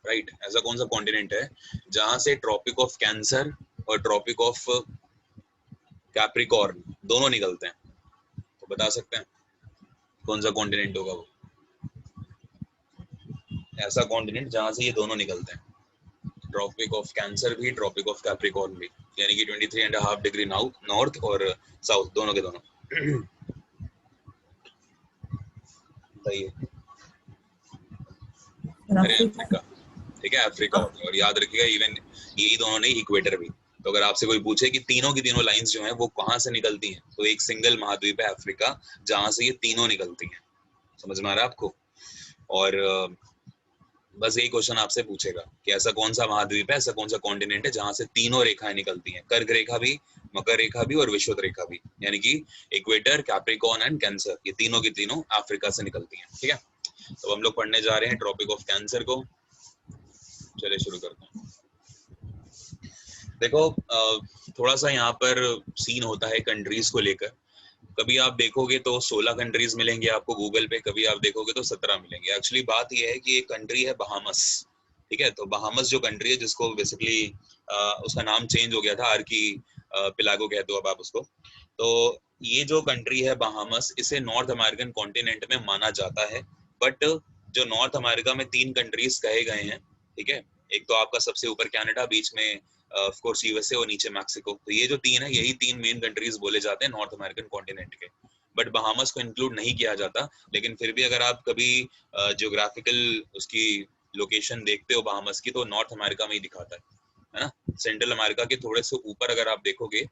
Right. ऐसा कौन सा कॉन्टिनेंट है जहां से ट्रॉपिक ऑफ कैंसर और ट्रॉपिक ऑफ कैप्रिकॉर्न दोनों निकलते हैं? तो बता सकते हैं कौन सा कॉन्टिनेंट होगा वो? ऐसा कॉन्टिनेंट जहां से ये दोनों निकलते हैं, ट्रॉपिक ऑफ कैंसर भी, ट्रॉपिक ऑफ कैप्रिकॉर्न भी, यानी कि 23.5 डिग्री नॉर्थ और साउथ, दोनों के दोनों। बताइए। अरे अफ्रीका, ठीक है, अफ्रीका हो गया। और याद रखिएगा इवन यही दोनों नहीं, इक्वेटर भी। तो अगर आपसे कोई पूछे कि तीनों की तीनों लाइंस जो हैं वो कहाँ से निकलती हैं, तो एक सिंगल महाद्वीप है अफ्रीका जहां से ये तीनों निकलती हैं। समझ में आ रहा है आपको? और बस यही क्वेश्चन आपसे पूछेगा कि ऐसा कौन सा महाद्वीप है, ऐसा कौन सा कॉन्टिनेंट है जहां से तीनों रेखाएं निकलती हैं, कर्क रेखा भी, मकर रेखा भी और विषुवत रेखा भी, यानी कि इक्वेटर, कैप्रिकॉर्न एंड कैंसर, ये तीनों की तीनों अफ्रीका से निकलती हैं। ठीक है, तो हम लोग पढ़ने जा रहे हैं ट्रॉपिक ऑफ कैंसर को। चलिए शुरू करते हैं। देखो थोड़ा सा यहाँ पर सीन होता है कंट्रीज को लेकर। कभी आप देखोगे तो 16 कंट्रीज मिलेंगे आपको गूगल पे, कभी आप देखोगे तो 17 मिलेंगे। एक्चुअली बात यह है कि एक कंट्री है बहामस। ठीक है, तो बहामस जो कंट्री है, जिसको बेसिकली उसका नाम चेंज हो गया था, आर्की पिलागो कहते हो अब आप उसको। तो ये जो कंट्री है बहामस, इसे नॉर्थ अमेरिकन कॉन्टिनेंट में माना जाता है। बट जो नॉर्थ अमेरिका में 3 कंट्रीज कहे गए हैं, ठीक है, एक तो आपका सबसे ऊपर कनाडा, बीच में ऑफ कोर्स यूएसए और नीचे मैक्सिको। तो ये जो 3 है, यही 3 मेन कंट्रीज बोले जाते हैं नॉर्थ अमेरिकन कॉन्टिनेंट के। बट बहामस को इंक्लूड नहीं किया जाता। लेकिन फिर भी अगर आप कभी जियोग्राफिकल उसकी लोकेशन देखते हो बहामस की, तो नॉर्थ अमेरिका में ही दिखाता है ना। सेंट्रल अमेरिका के थोड़े से ऊपर अगर आप देखोगे,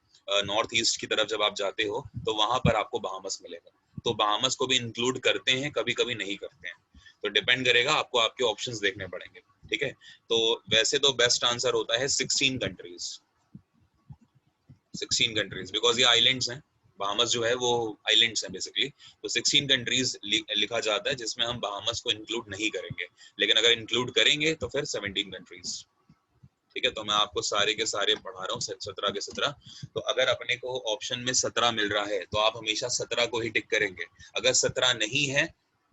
नॉर्थ ईस्ट की तरफ जब आप जाते हो, तो वहां पर आपको बहामस मिलेगा। तो बहामस को भी इंक्लूड करते हैं, कभी कभी नहीं करते हैं। तो डिपेंड करेगा, आपको आपके ऑप्शंस देखने पड़ेंगे। ठीक है, तो वैसे तो बेस्ट आंसर होता है 16 कंट्रीज। 16 कंट्रीज, बिकॉज ये आइलैंड्स हैं। बहामस जो है वो आइलैंड्स हैं बेसिकली। तो 16 कंट्रीज लिखा जाता है, जिसमें हम बहामस को इंक्लूड नहीं करेंगे। लेकिन अगर इंक्लूड करेंगे तो फिर 17 कंट्रीज। ठीक है, तो मैं आपको सारे के सारे पढ़ा रहा हूँ, 17 के 17। तो अगर अपने को ऑप्शन में 17 मिल रहा है, तो आप हमेशा 17 को ही टिक करेंगे। अगर 17 नहीं है,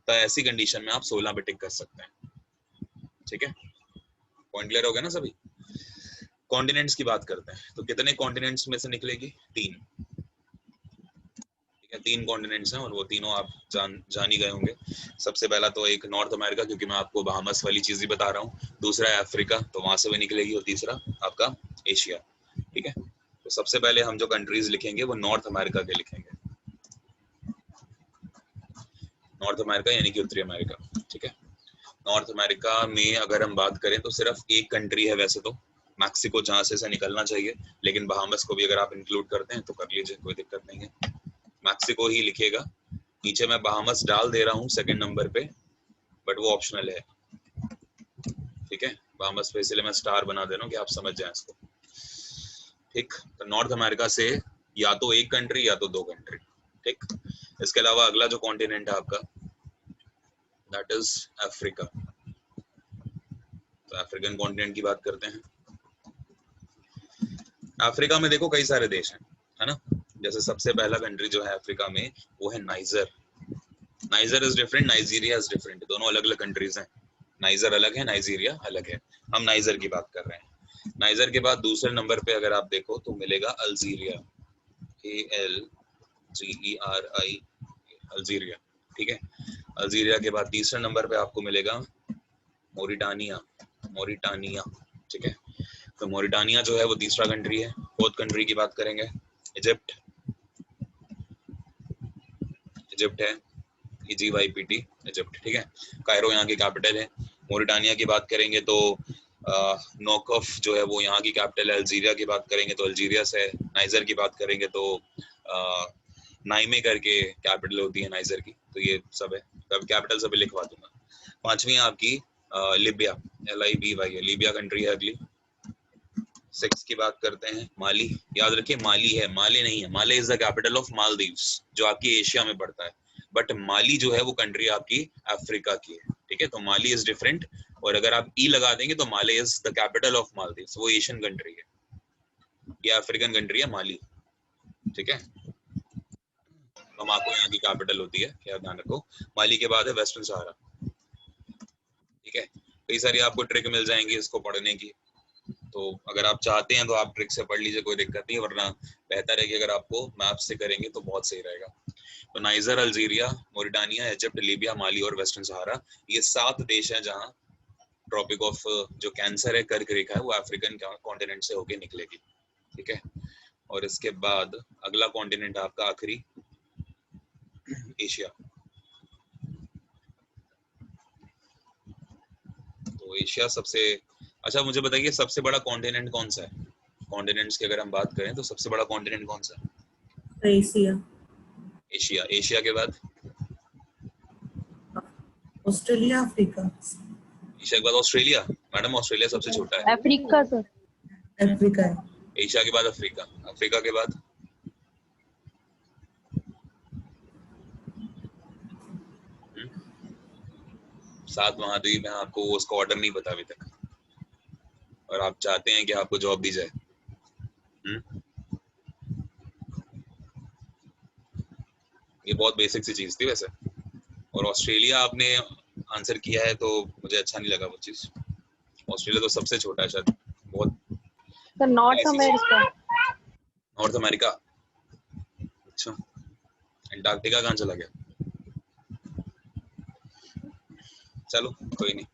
तो ऐसी कंडीशन में आप 16 पे टिक कर सकते हैं। ठीक है, पॉइंट क्लियर हो गया ना सभी? कॉन्टिनेंट्स की बात करते हैं, तो कितने कॉन्टिनेंट्स में से निकलेगी? 3। ठीक है, 3 कॉन्टिनेंट्स हैं और वो तीनों आप जान ही गए होंगे। सबसे पहला तो एक नॉर्थ अमेरिका, क्योंकि मैं आपको बहामस वाली चीज ही बता रहा हूँ। दूसरा है अफ्रीका, तो वहां से भी निकलेगी। और तीसरा आपका एशिया। ठीक है, तो सबसे पहले हम जो कंट्रीज लिखेंगे वो नॉर्थ अमेरिका के लिखेंगे। नॉर्थ अमेरिका यानी कि उत्तरी अमेरिका। ठीक है, नॉर्थ अमेरिका में अगर हम बात करें तो सिर्फ एक कंट्री है वैसे तो, मैक्सिको, जहां से निकलना चाहिए। लेकिन बहामस को भी अगर आप इंक्लूड करते हैं तो कर लीजिए, कोई दिक्कत नहीं है। मैक्सिको ही लिखेगा। नीचे मैं बहामस डाल दे रहा हूँ सेकंड नंबर पे, बट वो ऑप्शनल है। ठीक है, बहामस पे इसलिए मैं स्टार बना दे रहा हूँ कि आप समझ जाएं इसको। ठीक, तो नॉर्थ अमेरिका से या तो एक कंट्री या तो 2 कंट्री। ठीक, इसके अलावा अगला जो कॉन्टिनेंट है आपका, दैट इज अफ्रीका। तो अफ्रीकन कॉन्टिनेंट की बात करते हैं। अफ्रीका में देखो कई सारे देश हैं, है ना। जैसे सबसे पहला कंट्री जो है अफ्रीका में, वो है niger. Niger is different, Nigeria is different, दोनों अलग अलग कंट्रीज हैं। नाइजर अलग है, नाइजीरिया अलग है। हम नाइजर की बात कर रहे हैं। नाइजर के बाद दूसरे नंबर पे अगर आप देखो तो मिलेगा अल्जीरिया, ALGERI, अल्जीरिया। ठीक है, अल्जीरिया के बाद तीसरे नंबर पे आपको मिलेगा मोरिटानिया, मोरिटानिया। ठीक है, तो मोरिटानिया जो है वो तीसरा कंट्री है। फोर्थ कंट्री की बात करेंगे, इजिप्ट। इजिप्ट है, EGYPT, इजिप्ट। ठीक है, कायरो यहाँ की कैपिटल है। मोरिटानिया की बात करेंगे तो नोकफ जो है वो यहाँ की कैपिटल है। अल्जीरिया की बात करेंगे तो अल्जीरियस है। नाइजर की बात करेंगे तो नाइमे करके कैपिटल होती है नाइजर की। तो ये सब है, अब कैपिटल सभी लिखवा दूंगा। पांचवी आपकी लिबिया, LIBY है, लीबिया कंट्री है अगली। 6 की बात करते हैं, माली। याद रखिए माली है, माले नहीं है। Male is the capital of Maldives, जो आपकी एशिया में पड़ता है। बट माली जो है वो कंट्री आपकी अफ्रीका की है। ठीक है, तो माली इज डिफरेंट। और अगर आप ई लगा देंगे तो Male is the capital of Maldives, वो एशियन कंट्री है। ये अफ्रीकन कंट्री है माली। ठीक है, बमाको यहाँ की कैपिटल होती है, क्या ध्यान रखो। माली के बाद है वेस्टर्न सहारा। ठीक है, कई सारी आपको ट्रिक मिल जाएंगी इसको पढ़ने की, तो अगर आप चाहते हैं तो आप ट्रिक से पढ़ लीजिए, कोई दिक्कत नहीं है, वरना बेहतर है कि अगर आपको मैप से करेंगे तो बहुत सही रहेगा। तो Niger, Algeria, Mauritania, Egypt, Libya, Mali और वेस्टर्न सहारा, ये 7 देश हैं जहां ट्रॉपिक ऑफ जो कैंसर है, कर्क रेखा है, वो अफ्रीकन कॉन्टिनेंट से होके निकलेगी। ठीक है, और इसके बाद अगला कॉन्टिनेंट आपका आखिरी एशिया। तो एशिया सबसे, अच्छा मुझे बताइए सबसे बड़ा कॉन्टिनेंट कौन सा है? कॉन्टिनेंट्स की अगर हम बात करें तो सबसे बड़ा कॉन्टिनेंट कौन सा है? एशिया। एशिया। एशिया के बाद ऑस्ट्रेलिया, अफ्रीका। एशिया के बाद ऑस्ट्रेलिया। मैडम ऑस्ट्रेलिया सबसे छोटा है। Africa sir. अफ्रीका है। एशिया के बाद अफ्रीका। अफ्रीका के बाद सात महाद्वीप हैं, आपको उसका ऑर्डर नहीं पता अभी तक, और आप चाहते हैं कि आपको जॉब दी जाए। ये बहुत बेसिक सी चीज थी वैसे, और ऑस्ट्रेलिया आपने आंसर किया है तो मुझे अच्छा नहीं लगा वो चीज। ऑस्ट्रेलिया तो सबसे छोटा है शायद, बहुत। Sir north America. North America, अच्छा। अंटार्कटिका कहाँ चला गया? चलो कोई नहीं।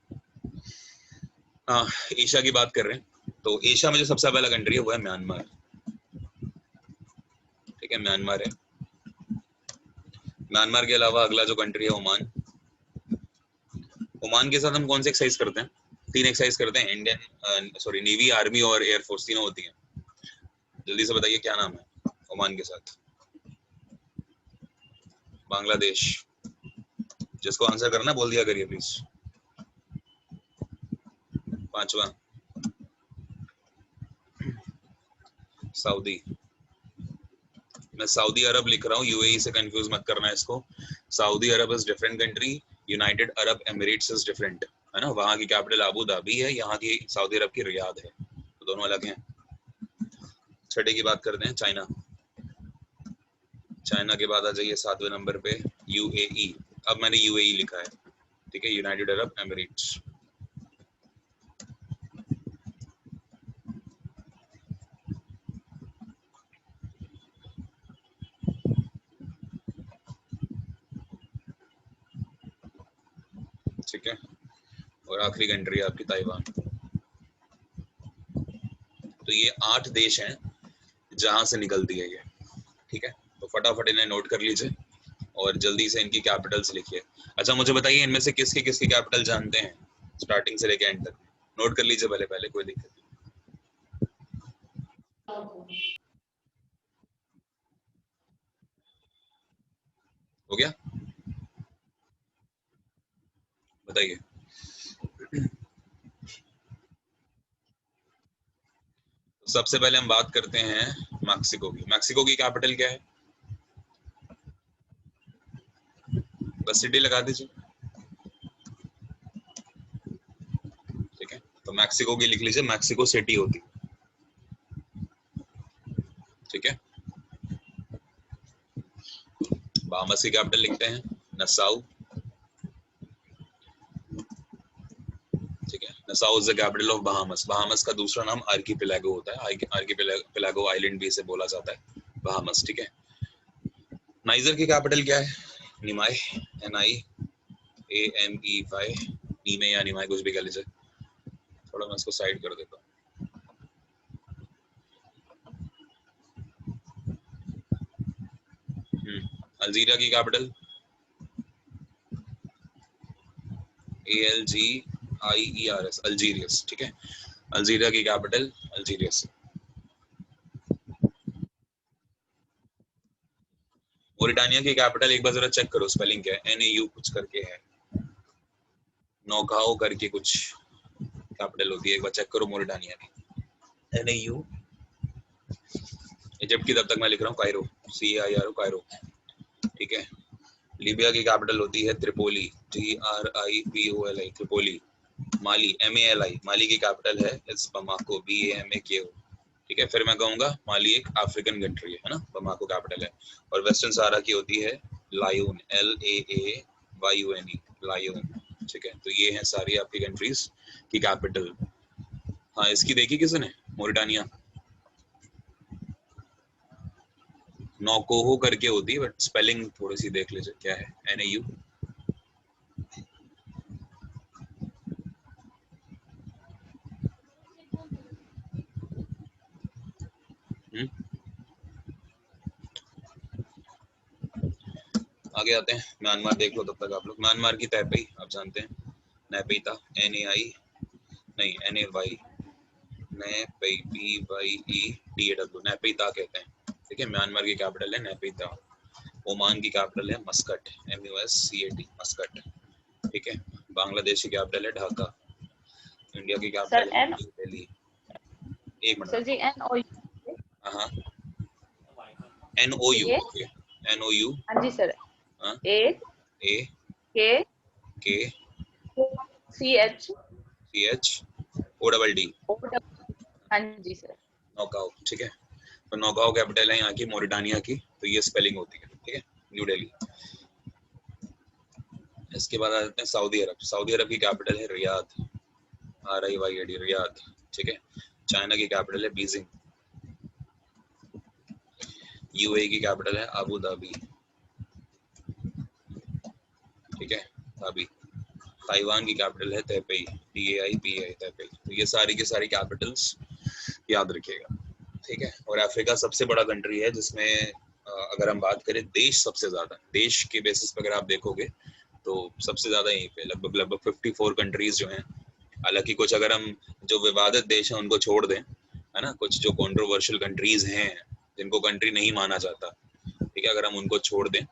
हाँ, एशिया की बात कर रहे हैं, तो एशिया में जो सबसे पहला कंट्री है वो है म्यांमार। ठीक है, म्यांमार है। म्यांमार के अलावा अगला जो कंट्री है ओमान। ओमान के साथ हम कौन सी एक्सरसाइज करते हैं? 3 एक्सरसाइज करते हैं, इंडियन सॉरी नेवी, आर्मी और एयरफोर्स, तीनों होती हैं। जल्दी से बताइए क्या नाम है ओमान के साथ? बांग्लादेश। जिसको आंसर करना बोल दिया करिए प्लीज। 5वां सऊदी। मैं सऊदी अरब लिख रहा हूँ, यूएई से कंफ्यूज मत करना इसको। Saudi Arab is different country, United Arab Emirates is different, है ना। वहां की कैपिटल अबू धाबी है, यहाँ की सऊदी अरब की रियाद है, तो दोनों अलग हैं। छठे की बात करते हैं, चाइना। चाइना के बाद आ जाइए 7वें नंबर पे यूएई। अब मैंने यूएई लिखा है, ठीक है, यूनाइटेड अरब एमिरेट्स। ठीक है, और आखिरी कंट्री है आपकी ताइवान। तो ये 8 देश हैं जहां से निकलती है ये। ठीक है, तो फटाफट इन्हें नोट कर लीजिए और जल्दी से इनकी कैपिटल्स लिखिए। अच्छा मुझे बताइए इनमें से किसकी किसकी कैपिटल जानते हैं, स्टार्टिंग से लेके एंड तक? नोट कर लीजिए पहले पहले, कोई दिक्कत नहीं। हो गया? बताइए। सबसे पहले हम बात करते हैं मैक्सिको की। मैक्सिको की कैपिटल क्या है? बस सिटी लगा दीजिए। ठीक है, तो मैक्सिको की लिख लीजिए, मैक्सिको सिटी होती। ठीक है, बाहामास की कैपिटल लिखते हैं नसाउ। ठीक है, Nassau is the capital of Bahamas. Bahamas का दूसरा नाम आर्कीपेलागो होता है, आर्कीपेलागो आइलैंड भी इसे बोला जाता है, बाहामास। ठीक है, नाइजर की कैपिटल क्या है? निमाई, NIAMEY, नीमे या निमाई, कुछ भी कह लीजिए। थोड़ा मैं इसको साइड कर देता हूँ। अल्जीरिया की कैपिटल ALGIERS, अल्जीरियस। ठीक है, अल्जीरिया की कैपिटल अल्जीरियस। मोरिटानिया की कैपिटल एक बार जरा चेक करो, स्पेलिंग क्या है? NAU कुछ करके है, नौकाओ करके कुछ कैपिटल होती है, एक बार चेक करो मोरिटानिया की। NAU। इजिप्ट की तब तक मैं लिख रहा हूँ कायरो, CAIRO, कायरो। ठीक है, लीबिया की कैपिटल होती है त्रिपोली, TRIPOLI, त्रिपोली। माली, MALI, माली की कैपिटल है इस बमाको, BAMAKO। ठीक है, फिर मैं कहूंगा माली एक अफ्रीकन कंट्री है ना, बमाको कैपिटल है। और वेस्टर्न सहारा की होती है लायून, LAAYUNE, लायून। ठीक है, तो ये हैं सारी आपकी कंट्रीज की कैपिटल। हाँ, इसकी देखी किसने, मोरिटानिया, नौकोहो करके होती है, बट स्पेलिंग थोड़ी सी देख लीजिए क्या है, NAU। आगे आते हैं, म्यांमार देख लो तब तक आप लोग। म्यांमार की तैपई आप जानते हैं, नैपैता, NAI नहीं NAY, NAPYETAW, नैपैता कहते हैं, ठीक है। म्यांमार की कैपिटल है नैपैता। ओमान की कैपिटल है मस्कट, MUSCAT, मस्कट, ठीक है। बांग्लादेश की कैपिटल है ढाका। इंडिया की सर कैपिटल है एन, न्यू दिल्ली। एक सर जी मिनट, NOU, हाँ NOU, ये ओके, NOU, हाँ जी सर, हाँ, A A K K CH CH ODD, O, हाँ जी सर। नौकाओ, ठीक है। तो नौकाओ कैपिटल है यहाँ की, मोरिटानिया की, तो ये स्पेलिंग होती है, ठीक है, न्यू दिल्ली। इसके बाद आ जाते हैं सऊदी अरब। सऊदी अरब की कैपिटल है रियाद, RIYAD, रियाद, ठीक है। चाइना की कैपिटल है बीजिंग। UAE की कैपिटल है अबू धाबी, ठीक है, धाबी। ताइवान की कैपिटल है तैपई, TAIPI, तैपई। तो ये सारी की सारी कैपिटल्स याद रखिएगा, ठीक है। और अफ्रीका सबसे बड़ा कंट्री है जिसमें अगर हम बात करें देश, सबसे ज्यादा देश के बेसिस पर अगर आप देखोगे तो सबसे ज्यादा यहीं पे लगभग 54 कंट्रीज जो हैं। हालांकि कुछ अगर हम जो विवादित देश हैं उनको छोड़ दें, है ना, कुछ जो कंट्रोवर्शियल कंट्रीज हैं जिनको कंट्री नहीं माना जाता, ठीक है, अगर हम उनको छोड़ दें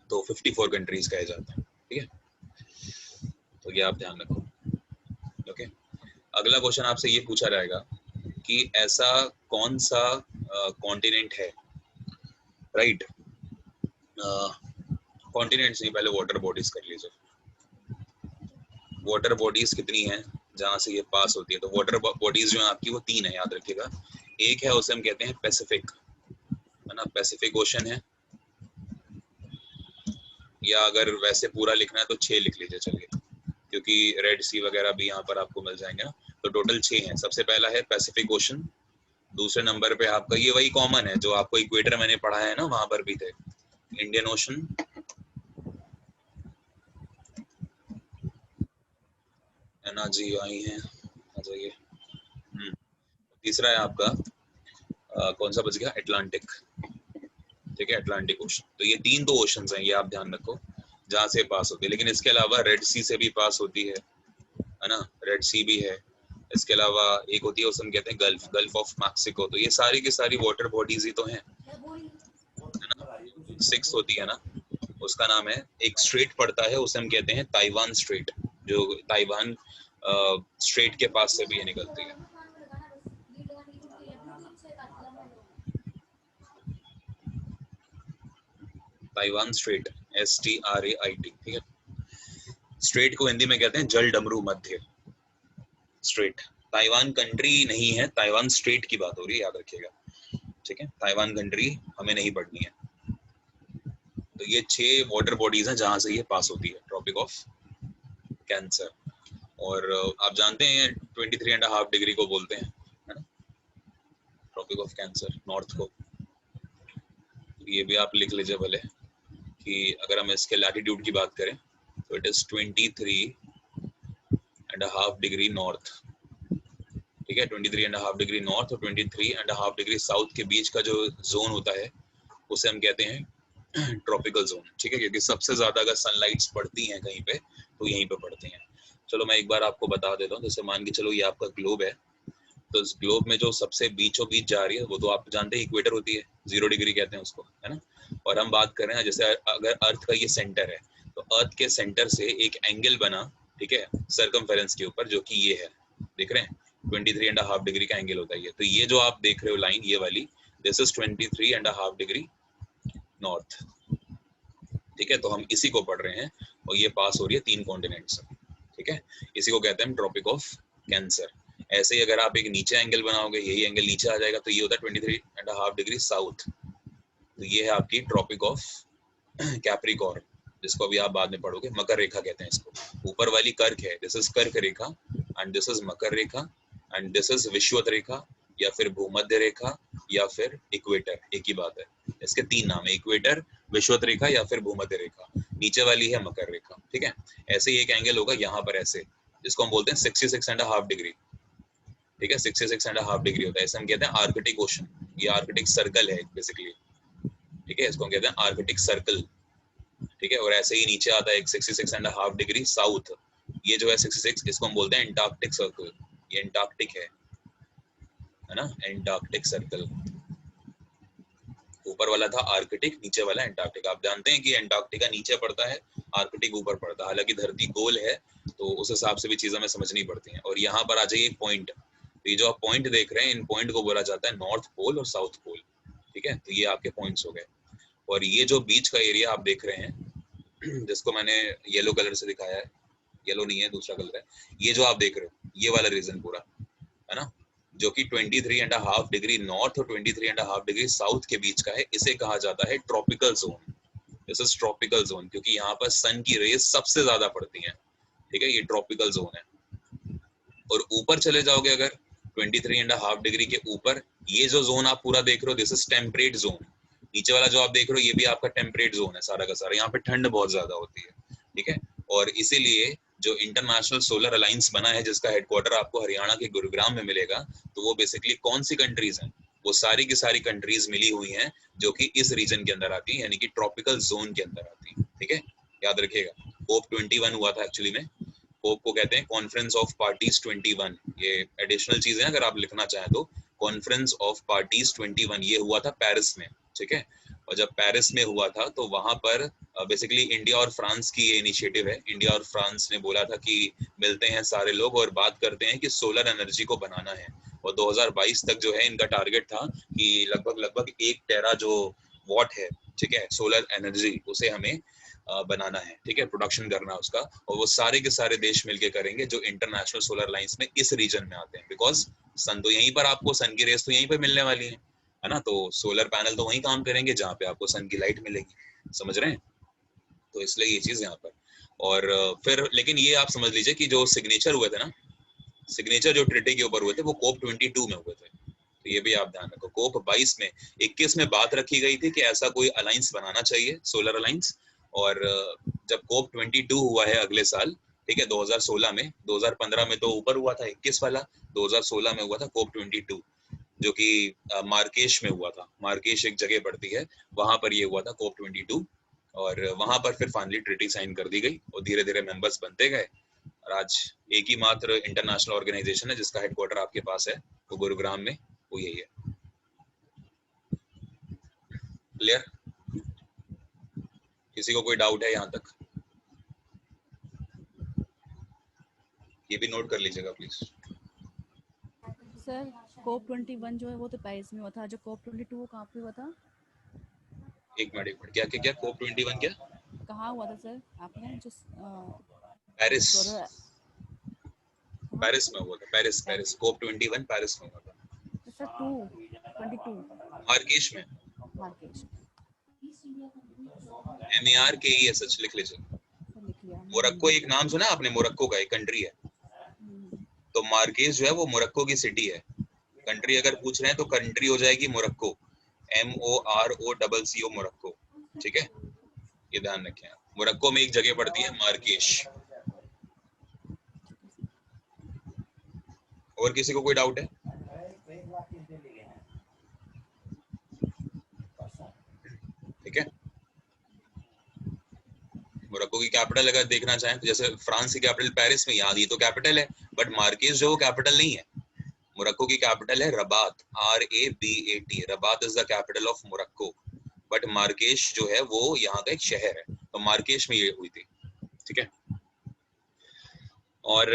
तो 54 कंट्रीज कहे जाते हैं, ठीक है। तो ये आप ध्यान रखो, ओके। अगला क्वेश्चन आपसे ये पूछा जाएगा कि ऐसा कौन सा कॉन्टिनेंट है, राइट, कॉन्टिनेंट्स नहीं, पहले वाटर बॉडीज कर लीजिए। वाटर बॉडीज कितनी हैं जहां से ये पास होती है? तो वाटर बॉडीज जो है आपकी वो 3 है, याद रखिएगा। एक है, उसे हम कहते हैं पैसिफिक, है ना, पैसिफिक ओशन है, या अगर वैसे पूरा लिखना है तो 6 लिख लीजिए, चलिए, क्योंकि रेड सी वगैरह भी यहाँ पर आपको मिल जाएंगे ना। तो टोटल 6 हैं। सबसे पहला है पैसिफिक ओशन, दूसरे नंबर पे आपका ये वही कॉमन है जो आपको इक्वेटर मैंने पढ़ा है ना, वहां पर भी थे, इंडियन ओशन, है ना जी, आई है, आ जाइए। तीसरा है आपका कौन सा बच गया, अटलांटिक, ठीक है, अटलांटिक ओशन। तो ये 3 तो ओशंस हैं, ये आप ध्यान रखो जहां से पास होती है। लेकिन इसके अलावा रेड सी से भी पास होती है ना, रेड सी भी है। इसके अलावा एक होती है, उसे हम कहते हैं गल्फ, गल्फ ऑफ मैक्सिको। तो ये सारी की सारी वाटर बॉडीज ही तो हैं, है ना। 6 होती है ना, उसका नाम है, एक स्ट्रेट पड़ता है, उसे हम कहते हैं ताइवान स्ट्रेट, जो ताइवान स्ट्रेट के पास से भी ये निकलती है। ताइवान स्ट्रेट, STRAIT, ठीक है। स्ट्रेट को हिंदी में कहते हैं जल डमरू मध्य स्ट्रेट। ताइवान कंट्री नहीं है, ताइवान स्ट्रेट की बात हो रही है, याद रखिएगा, ठीक है। ताइवान कंट्री हमें नहीं पढ़नी है। तो ये 6 वाटर बॉडीज हैं जहां से ये पास होती है, ट्रॉपिक ऑफ कैंसर। और आप जानते हैं 23.5 डिग्री को बोलते हैं, है ना, ट्रॉपिक ऑफ कैंसर, नॉर्थ को। ये भी आप लिख लीजिए भले, कि अगर हम इसके लैटिट्यूड की बात करें तो इट इज 23.5 डिग्री नॉर्थ, ठीक है, 23.5 डिग्री नॉर्थ और 23.5 डिग्री साउथ के बीच का जो जोन होता है उसे हम कहते हैं ट्रॉपिकल जोन, ठीक है, क्योंकि सबसे ज्यादा अगर सनलाइट्स पड़ती हैं कहीं पे तो यहीं पे पड़ती हैं। चलो मैं एक बार आपको बता देता हूँ, जैसे मान के चलो ये आपका ग्लोब है, तो इस ग्लोब में जो सबसे बीचों बीच जा रही है वो तो आप जानते हैं इक्वेटर होती है, 0 डिग्री कहते हैं उसको, है ना। और हम बात कर रहे हैं जैसे अगर अर्थ का ये सेंटर है, तो अर्थ के सेंटर से एक एंगल बना, ठीक है, सर्कमफेरेंस के ऊपर, जो कि ये है, देख रहे हैं, 23.5 डिग्री का एंगल होता है ये। तो ये जो आप देख रहे हो लाइन, ये वाली, दिस इज 23.5 डिग्री नॉर्थ, ठीक है। तो हम इसी को पढ़ रहे हैं और ये पास हो रही है 3 कॉन्टिनेंट से, ठीक है। इसी को कहते हैं ट्रॉपिक ऑफ कैंसर। ऐसे ही अगर आप एक नीचे एंगल बनाओगे, यही एंगल नीचे आ जाएगा, तो ये होता है 23.5 डिग्री साउथ, तो ये है आपकी ट्रॉपिक ऑफ कैप्रिकॉर्न, जिसको अभी आप बाद में पढ़ोगे, मकर रेखा कहते हैं इसको। ऊपर वाली कर्क है, this is Kark Rekha, and this is Makar Rekha, and this is Vishuvat Rekha, या फिर भूमध्य रेखा, या फिर इक्वेटर। एक ही बात है, इसके 3 नाम है, इक्वेटर, विषुवत रेखा या फिर भूमध्य रेखा। नीचे वाली है मकर रेखा, ठीक है। ऐसे ही एक एंगल होगा यहाँ पर ऐसे, जिसको हम बोलते हैं 66.5 डिग्री, ठीक है। 66.5 डिग्री होता है, ऐसे हम कहते हैं आर्कटिक ओशन, ये आर्कटिक सर्कल है बेसिकली, ठीक है। इसको हम कहते हैं आर्कटिक सर्कल, ठीक है। और ऐसे ही नीचे आता है एक 66.5 डिग्री साउथ, ये जो है 66, इसको हम बोलते हैं एंटार्क्टिक सर्कल, ये एंटार्क्टिक है ना, एंटार्क्टिक सर्कल। ऊपर वाला था आर्कटिक, नीचे वाला एंटार्क्टिक। आप जानते हैं कि एंटार्क्टिका नीचे पड़ता है, आर्कटिक ऊपर पड़ता है, हालांकि धरती गोल है तो उस हिसाब से भी चीजें हमें समझनी पड़ती हैं। और यहाँ पर आ जाइए एक पॉइंट, तो ये जो आप पॉइंट देख रहे हैं, इन पॉइंट को बोला जाता है नॉर्थ पोल और साउथ पोल, ठीक है। तो ये आपके पॉइंट्स हो गए। और ये जो बीच का एरिया आप देख रहे हैं, जिसको मैंने येलो कलर से दिखाया है, येलो नहीं है दूसरा कलर है, ये जो आप देख रहे हो, ये वाला रीजन पूरा है ना, जो कि 23.5 डिग्री नॉर्थ और 23.5 डिग्री साउथ के बीच का है, इसे कहा जाता है tropical zone. This is tropical zone, क्योंकि यहाँ पर सन की रेज सबसे ज्यादा पड़ती हैं, ठीक है। ये ट्रॉपिकल जोन है। और ऊपर चले जाओगे अगर 23.5 डिग्री के ऊपर, ये जो जोन आप पूरा देख रहे हो, दिस इज टेम्परेट जोन। नीचे वाला जो आप देख रहे हो, ये भी आपका टेम्परेट जोन है सारा का सारा, यहाँ पे ठंड बहुत ज्यादा होती है, ठीक है। और इसीलिए जो इंटरनेशनल सोलर अलायंस बना है, जिसका हेडक्वार्टर आपको हरियाणा के गुरुग्राम में मिलेगा, तो वो बेसिकली कौन सी कंट्रीज हैं, वो सारी की सारी कंट्रीज मिली हुई हैं जो कि इस रीजन के अंदर आती है, यानी कि ट्रॉपिकल जोन के अंदर आती है, ठीक है। याद रखिएगा, COP 21 हुआ था एक्चुअली में, COP को कहते हैं कॉन्फ्रेंस ऑफ पार्टीज 21। ये एडिशनल चीज है अगर आप लिखना चाहें तो, कॉन्फ्रेंस ऑफ पार्टीज 21 ये हुआ था पेरिस में, ठीक है। और जब पेरिस में हुआ था तो वहां पर बेसिकली इंडिया और फ्रांस की ये इनिशिएटिव है। इंडिया और फ्रांस ने बोला था कि मिलते हैं सारे लोग और बात करते हैं कि सोलर एनर्जी को बनाना है। और 2022 तक जो है इनका टारगेट था कि लगभग 1 टेरा जो वॉट है, ठीक है, सोलर एनर्जी, उसे हमें बनाना है, ठीक है, प्रोडक्शन करना है उसका। और वो सारे के सारे देश मिलके करेंगे जो इंटरनेशनल सोलर लाइंस में इस रीजन में आते हैं, बिकॉज सन तो यहीं पर, आपको सन की रेस तो यहीं पर मिलने वाली है ना। तो सोलर पैनल तो वहीं काम करेंगे जहाँ पे आपको सन की लाइट मिलेगी, समझ रहे हैं। तो इसलिए ये चीज यहाँ पर। और फिर लेकिन ये आप समझ लीजिए कि जो सिग्नेचर हुए थे ना, सिग्नेचर जो ट्रीटी के ऊपर हुए थे, वो COP 22 में हुए थे। तो ये भी आप ध्यान रखो। COP 21 में बात रखी गई थी कि ऐसा कोई अलायंस बनाना चाहिए, सोलर अलायंस। और जब COP 22 हुआ है अगले साल, ठीक है, 2016 में, 2015 में तो ऊपर हुआ था 21 वाला, 2016 में हुआ था COP 22, जो कि मार्केश में हुआ था। मार्केश एक जगह पड़ती है, वहां पर ये हुआ था COP 22। और वहां पर फिर फाइनली ट्रीटी साइन कर दी गई और धीरे धीरे मेंबर्स बनते गए। और आज एक ही मात्र इंटरनेशनल ऑर्गेनाइजेशन है जिसका हेडक्वार्टर आपके पास है, वो गुरुग्राम में, वो यही है। क्लियर? किसी को कोई डाउट है यहाँ तक? ये भी नोट कर लीजिएगा प्लीज। सर COP 21 जो है वो तो पेरिस में हुआ था, जो COP 22 वो कहाँ पे हुआ था? एक मिनट, क्या COP 21 क्या कहाँ हुआ था सर आपने जो पेरिस, सोलर? पेरिस में हुआ था, पेरिस COP 21 पेरिस में हुआ था। सर 22 मार्केश में, मार्केश MARKESH लिख लीजिए। लिख लिया। मोरक्को एक नाम सुना आपने? मोरक्को का एक कंट्री है, तो मार्केश जो है वो मोरक्को की सिटी है। कंट्री अगर पूछ रहे हैं तो कंट्री हो जाएगी मोरक्को, MOROCCO मोरक्को, ठीक है, ये ध्यान रखें। मोरक्को में एक जगह पड़ती है मार्केश। और किसी को कोई डाउट है? ठीक है। मोरक्को की कैपिटल अगर देखना चाहें तो जैसे फ्रांस की कैपिटल पेरिस में, याद, ये तो कैपिटल है, बट मार्केश जो वो कैपिटल नहीं है। मोरक्को की कैपिटल है Rabat, RABAT, Rabat is the capital of Morocco. But Marrakesh जो है वो यहाँ का एक शहर है, तो मार्केश में ये हुई थी, ठीक है। और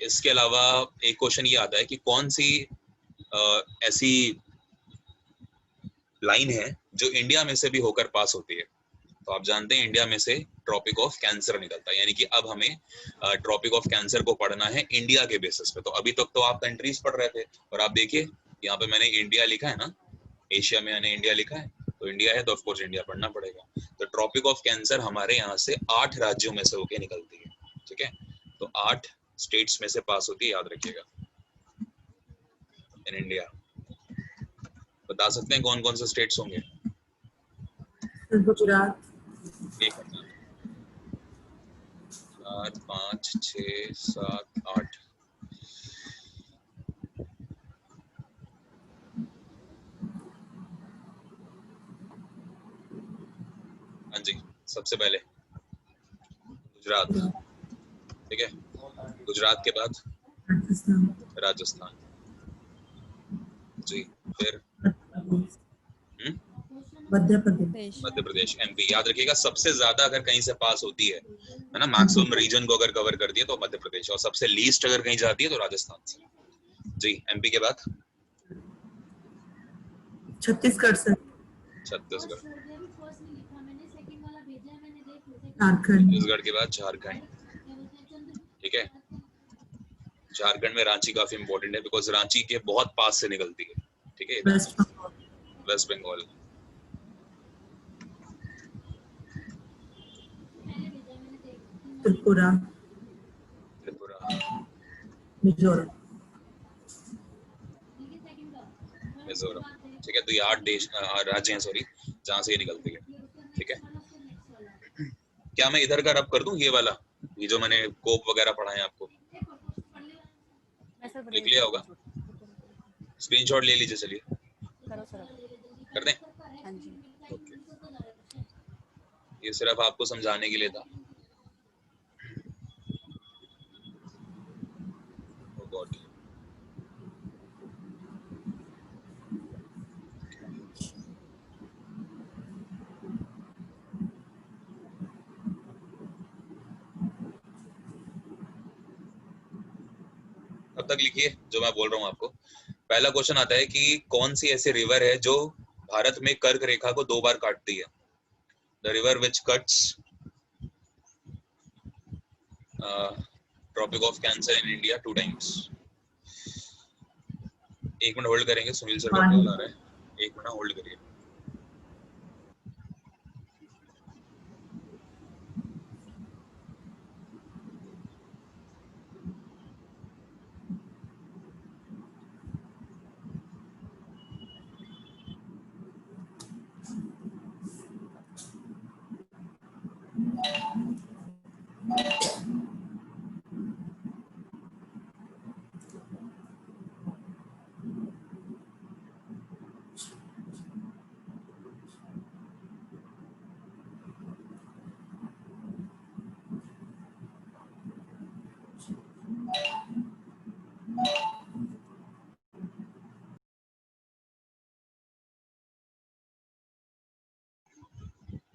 इसके अलावा एक क्वेश्चन ये आता है कि कौन सी ऐसी लाइन है जो इंडिया में से भी होकर पास होती है। तो आप जानते हैं इंडिया में से ट्रॉपिक ऑफ कैंसर निकलता है, यानी कि अब हमें ट्रॉपिक ऑफ कैंसर को पढ़ना है इंडिया के बेसिस पे। तो अभी तक तो आप कंट्रीज पढ़ रहे थे, और आप देखिए यहाँ पे मैंने इंडिया लिखा है ना, एशिया में मैंने इंडिया लिखा है, तो तो इंडिया है तो ऑफ कोर्स इंडिया पढ़ना पड़ेगा। तो ट्रॉपिक ऑफ कैंसर हमारे यहाँ से 8 राज्यों में से होके निकलती है, ठीक है। तो 8 स्टेट्स में से पास होती है, याद रखिएगा, इन इंडिया। बता सकते हैं कौन कौन से स्टेट्स होंगे? गुजरात, 1 4 5 6 7 8। हाँ जी, सबसे पहले गुजरात, ठीक है। गुजरात के बाद राजस्थान, राजस्थान जी, फिर मध्य प्रदेश, मध्य प्रदेश, एमपी। याद रखिएगा सबसे ज्यादा अगर कहीं से पास होती है ना, मैक्सिमम रीजन को अगर कवर कर दिया तो मध्य प्रदेश, और सबसे लीस्ट अगर कहीं जाती है तो राजस्थान से जी। एमपी के बाद छत्तीसगढ़ से, छत्तीसगढ़, झारखंड, छत्तीसगढ़ के बाद झारखंड, ठीक है। झारखंड में रांची काफी इंपॉर्टेंट है बिकॉज रांची के बहुत पास से निकलती है, ठीक है। वेस्ट बंगाल, वेस्ट बंगाल, त्रिपुरा, त्रिपुरा, मिजोरम, मिजोरम, ठीक है। तो ये 8 देश राज्य हैं, सॉरी, जहां से ये निकलती है, ठीक है। क्या मैं इधर का रब कर दूं, ये वाला, ये जो मैंने कोप वगैरह पढ़ाए आपको, लिख लिया होगा? स्क्रीनशॉट ले लीजिए, चलिए करो सर, कर दें। हाँ जी। ओके, ये सिर्फ आपको समझाने के लिए था। Oh God. अब तक लिखिए जो मैं बोल रहा हूँ आपको। पहला क्वेश्चन आता है कि कौन सी ऐसी रिवर है जो भारत में कर्क रेखा को 2 बार काटती है? The river which cuts tropic of cancer in India 2 times. 1 minute hold करेंगे, सुनील सर का कॉल आ रहा है, 1 मिनट होल्ड करिए।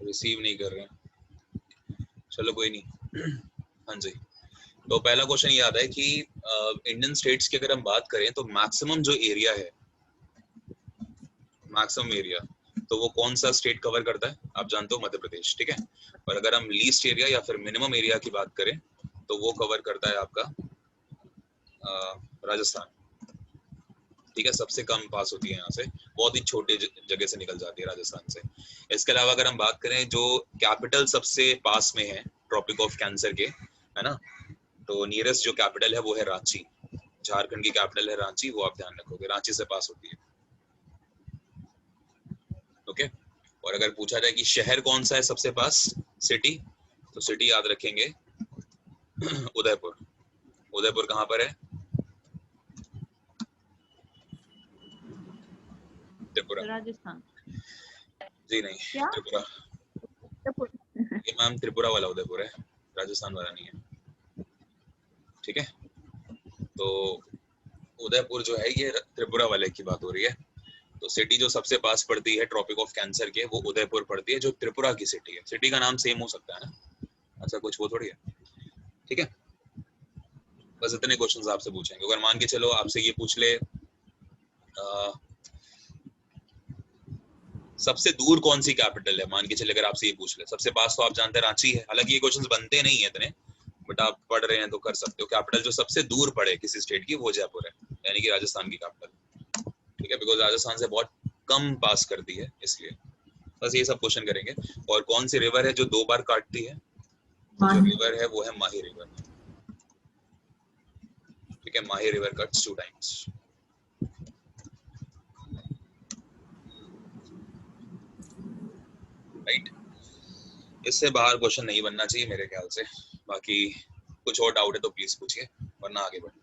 रिसीव नहीं कर रहे हैं, चलो कोई नहीं। हाँ जी, तो पहला क्वेश्चन ये आता है कि इंडियन स्टेट्स की अगर हम बात करें तो मैक्सिमम जो एरिया है, मैक्सिमम एरिया, तो वो कौन सा स्टेट कवर करता है? आप जानते हो, मध्य प्रदेश, ठीक है। और अगर हम लीस्ट एरिया या फिर मिनिमम एरिया की बात करें तो वो कवर करता है आपका राजस्थान, ठीक है। सबसे कम पास होती है यहाँ से, बहुत ही छोटे जगह से निकल जाती है राजस्थान से। इसके अलावा अगर हम बात करें जो कैपिटल सबसे पास में है ट्रॉपिक ऑफ कैंसर के, है ना, तो नियरेस्ट जो कैपिटल है वो है रांची। झारखंड की कैपिटल है रांची, वो आप ध्यान रखोगे, रांची से पास होती है, ओके। और अगर पूछा जाए कि शहर कौन सा है सबसे पास, सिटी, तो सिटी याद रखेंगे उदयपुर। उदयपुर कहाँ पर है? त्रिपुरा, राजस्थान जी नहीं, क्या? त्रिपुरा। ये मैम त्रिपुरा वाला उदयपुर है, राजस्थान वाला नहीं है, ठीक है। तो उदयपुर जो है ये त्रिपुरा वाले की बात हो रही है। तो सिटी जो सबसे पास पड़ती है ट्रॉपिक ऑफ कैंसर के, वो उदयपुर पड़ती है, जो त्रिपुरा की सिटी है। सिटी का नाम सेम हो सकता है ना, ऐसा कुछ वो थोड़ी है, ठीक है। बस इतने क्वेश्चंस आपसे पूछेंगे। अगर मान के चलो आपसे ये पूछ ले सबसे दूर कौन सी कैपिटल है, मान के चले अगर आपसे ये पूछ ले, सबसे पास तो आप जानते हैं रांची है, हालांकि ये क्वेश्चंस बनते नहीं है इतने, बट आप पढ़ रहे हैं तो कर सकते हो। कैपिटल जो सबसे दूर पड़े किसी स्टेट की, वो जयपुर है, यानी कि राजस्थान की कैपिटल, ठीक है, बिकॉज राजस्थान से बहुत कम पास करती है इसलिए। बस ये सब क्वेश्चन करेंगे। और कौन सी रिवर है जो 2 बार काटती है? जो माही रिवर है वो है माही रिवर। ठीक है, माही रिवर कट्स 2 टाइम्स। राइट, इससे बाहर क्वेश्चन नहीं बनना चाहिए मेरे ख्याल से। बाकी कुछ और डाउट है तो प्लीज पूछिए, वरना आगे बढ़े।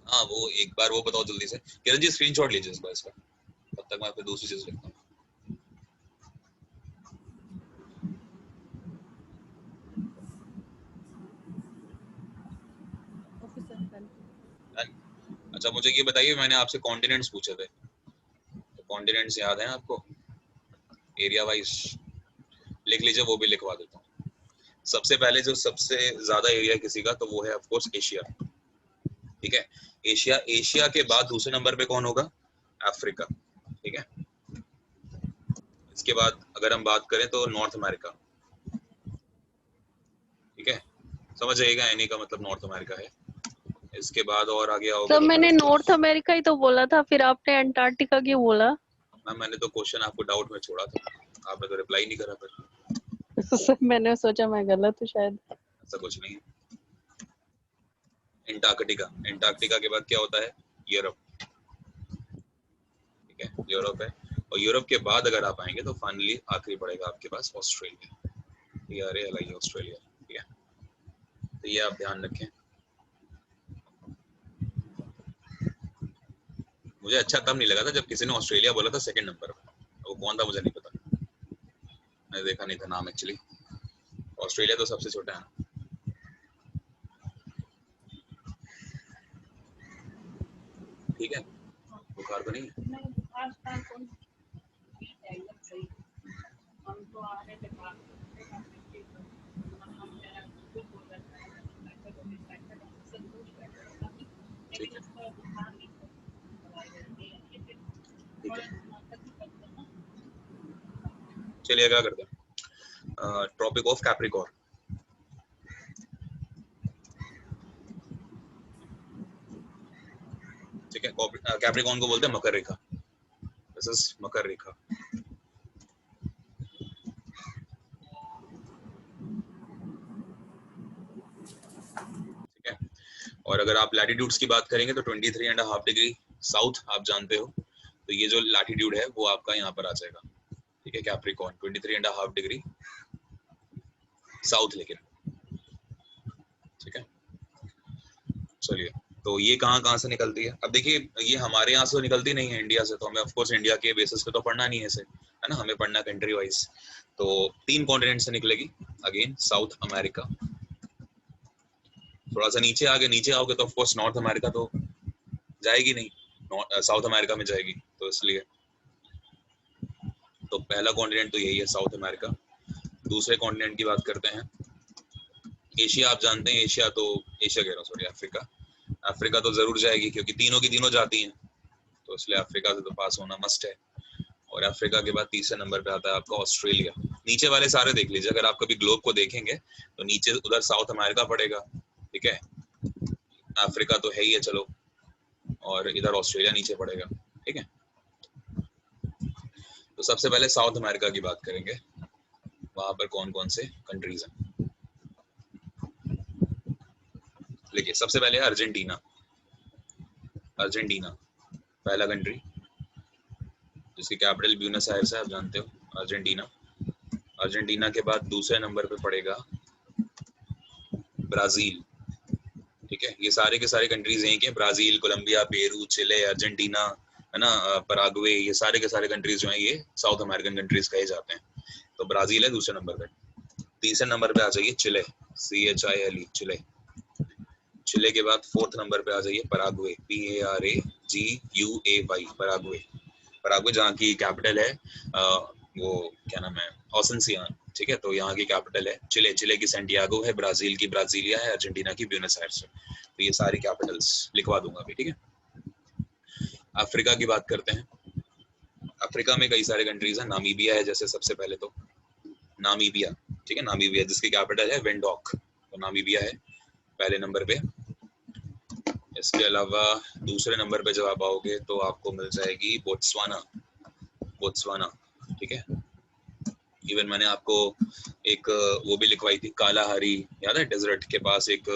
हाँ वो एक बार वो बताओ जल्दी से। किरण जी स्क्रीनशॉट लीजिए इस बार इसका, तब तक मैं फिर दूसरी चीज लिखता हूँ। Okay sir done. अच्छा मुझे ये बताइए, मैंने आपसे कॉन्टिनेंट्स पूछे थे, तो कॉन्टिनेंट्स याद है आपको? एरिया वाइज लिख लीजिए, वो भी लिखवा देता हूँ। सबसे पहले जो सबसे ज्यादा एरिया किसी का, तो वो है ऑफ कोर्स एशिया। ठीक है, एशिया। एशिया के बाद दूसरे नंबर पे कौन होगा? अफ्रीका। ठीक है, इसके बाद अगर हम बात करें तो नॉर्थ अमेरिका। ठीक है, समझ जाइएगा, एनी का मतलब नॉर्थ अमेरिका है। इसके बाद और आगे आओगे सर तो मैंने नॉर्थ अमेरिका ही तो बोला था, फिर आपने अंटार्कटिका क्यों बोला? मैम मैंने तो क्वेश्चन आपको डाउट में छोड़ा था, आपने तो रिप्लाई नहीं करा फिर। सर मैंने सोचा मैं गलत हूँ शायद। ऐसा कुछ नहीं है। एंटार्कटिका, एंटार्कटिका के बाद क्या होता है? यूरोप। ठीक है, यूरोप है। और यूरोप के बाद अगर आप आएंगे तो फाइनली आखिरी पड़ेगा आपके पास ऑस्ट्रेलिया। TRALI Australia. ठीक है, तो ये आप ध्यान रखें। मुझे अच्छा तब नहीं लगा था जब किसी ने ऑस्ट्रेलिया बोला था सेकंड नंबर पे, वो कौन था मुझे नहीं पता, मैंने देखा नहीं था नाम एक्चुअली। ऑस्ट्रेलिया तो सबसे छोटा है। ठीक है, बुखार तो नहीं है? ठीक है, ठीक है, चलिए क्या करते हैं, ट्रॉपिक ऑफ कैप्रिकॉर्न। ठीक है, कैप्रिकॉर्न को बोलते हैं मकर रेखा। दिस इज मकर रेखा। ठीक है, और अगर आप लैटिट्यूड्स की बात करेंगे तो 23.5 डिग्री साउथ आप जानते हो, तो ये जो लैटिट्यूड है वो आपका यहाँ पर आ जाएगा। ठीक है, कैप्रिकॉर्न 23.5 डिग्री साउथ लेकिन। ठीक है, चलिए, तो ये कहाँ से निकलती है? अब देखिए, ये हमारे यहाँ से तो निकलती नहीं है, इंडिया से, तो हमें ऑफ कोर्स इंडिया के बेसिस पे तो पढ़ना नहीं है इसे, है ना, हमें पढ़ना कंट्री वाइज। तो 3 कॉन्टिनेंट से निकलेगी। अगेन साउथ अमेरिका, थोड़ा सा नीचे आओगे तो ऑफ कोर्स नॉर्थ अमेरिका तो जाएगी नहीं, साउथ अमेरिका में जाएगी, तो इसलिए तो पहला कॉन्टिनेंट तो यही है, साउथ अमेरिका। दूसरे कॉन्टिनेंट की बात करते हैं, एशिया। आप जानते हैं एशिया तो, एशिया कह रहा हूँ सॉरी, अफ्रीका। अफ्रीका तो जरूर जाएगी क्योंकि तीनों की तीनों जाती हैं, तो इसलिए अफ्रीका से तो पास होना मस्ट है। और अफ्रीका के बाद तीसरे नंबर पे आता है आपका ऑस्ट्रेलिया। नीचे वाले सारे देख लीजिए, अगर आप कभी ग्लोब को देखेंगे तो नीचे उधर साउथ अमेरिका पड़ेगा। ठीक है, अफ्रीका तो है ही है चलो, और इधर ऑस्ट्रेलिया नीचे पड़ेगा। ठीक है, तो सबसे पहले साउथ अमेरिका की बात करेंगे, वहां पर कौन कौन से कंट्रीज हैं। देखिए, सबसे पहले है अर्जेंटीना। अर्जेंटीना पहला कंट्री, जिसकी कैपिटल ब्यूनस आयर्स है, आप जानते हो अर्जेंटीना। अर्जेंटीना के बाद दूसरे नंबर पे पड़ेगा ब्राजील। ठीक है, ये सारे के सारे कंट्रीज हैं, ब्राजील, कोलंबिया, पेरू, चिले, अर्जेंटीना, है ना, पराग्वे, ये सारे के सारे कंट्रीज जो हैं ये साउथ अमेरिकन कंट्रीज कहे जाते हैं। तो ब्राजील है दूसरे नंबर पे। तीसरे नंबर पे आ जाइए चिले, CHILE, चिले। चिले के बाद फोर्थ नंबर पे आ जाइए पराग्वे, PARAGUAY, पराग्वे। पराग्वे जहाँ की कैपिटल है वो क्या नाम है, ओसेंसियान। ठीक है, तो यहाँ की कैपिटल है चिले। चिले की सैंटियागो है, ब्राजील की ब्राजीलिया है, अर्जेंटीना की ब्यूनस आयर्स है। तो ये सारी कैपिटल्स लिखवा दूंगा अभी। ठीक है, अफ्रीका की बात करते हैं। अफ्रीका में कई सारे कंट्रीज हैं। नामीबिया है जैसे, सबसे पहले तो नामीबिया। ठीक है, नामीबिया जिसकी कैपिटल है विंडहॉक, तो नामीबिया है पहले नंबर पे। इसके अलावा दूसरे नंबर पे जब आप आओगे तो आपको मिल जाएगी बोत्सवाना। बोत्सवाना, ठीक है। इवन मैंने आपको एक वो भी लिखवाई थी, कालाहारी, याद है? डेजर्ट के पास एक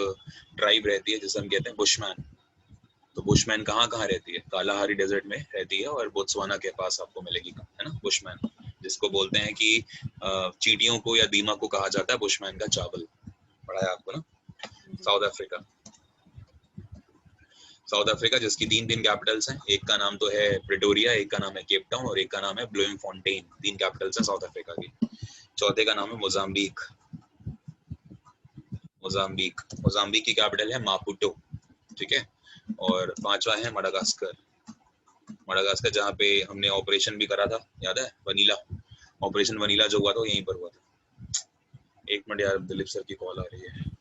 ट्राइब रहती है जिसे हम कहते हैं बुशमैन। तो बुशमैन कहाँ कहाँ रहती है? कालाहारी डेजर्ट में रहती है, और बोत्सवाना के पास आपको मिलेगी, है ना, बुशमैन, जिसको बोलते हैं कि चींटियों को या दीमक को कहा जाता है बुशमैन का चावल। पढ़ा है आपको ना? साउथ अफ्रीका, साउथ अफ्रीका जिसकी 3 कैपिटल्स हैं, एक का नाम तो है प्रिटोरिया, एक का नाम है केप टाउन, और एक का नाम है ब्लूमफॉन्टेन। 3 कैपिटल्स हैं साउथ अफ्रीका की। चौथे का नाम है मोजाम्बिक। मोजाम्बिक, मोजाम्बिक की कैपिटल है मापुटो, ठीक है। और 5वां है मडागास्कर। मडागास्कर जहाँ पे हमने ऑपरेशन भी करा था, याद है? वनीला, ऑपरेशन वनीला जो हुआ था यहीं पर हुआ था। एक मिनट यार, दिलीप सर की कॉल आ रही है।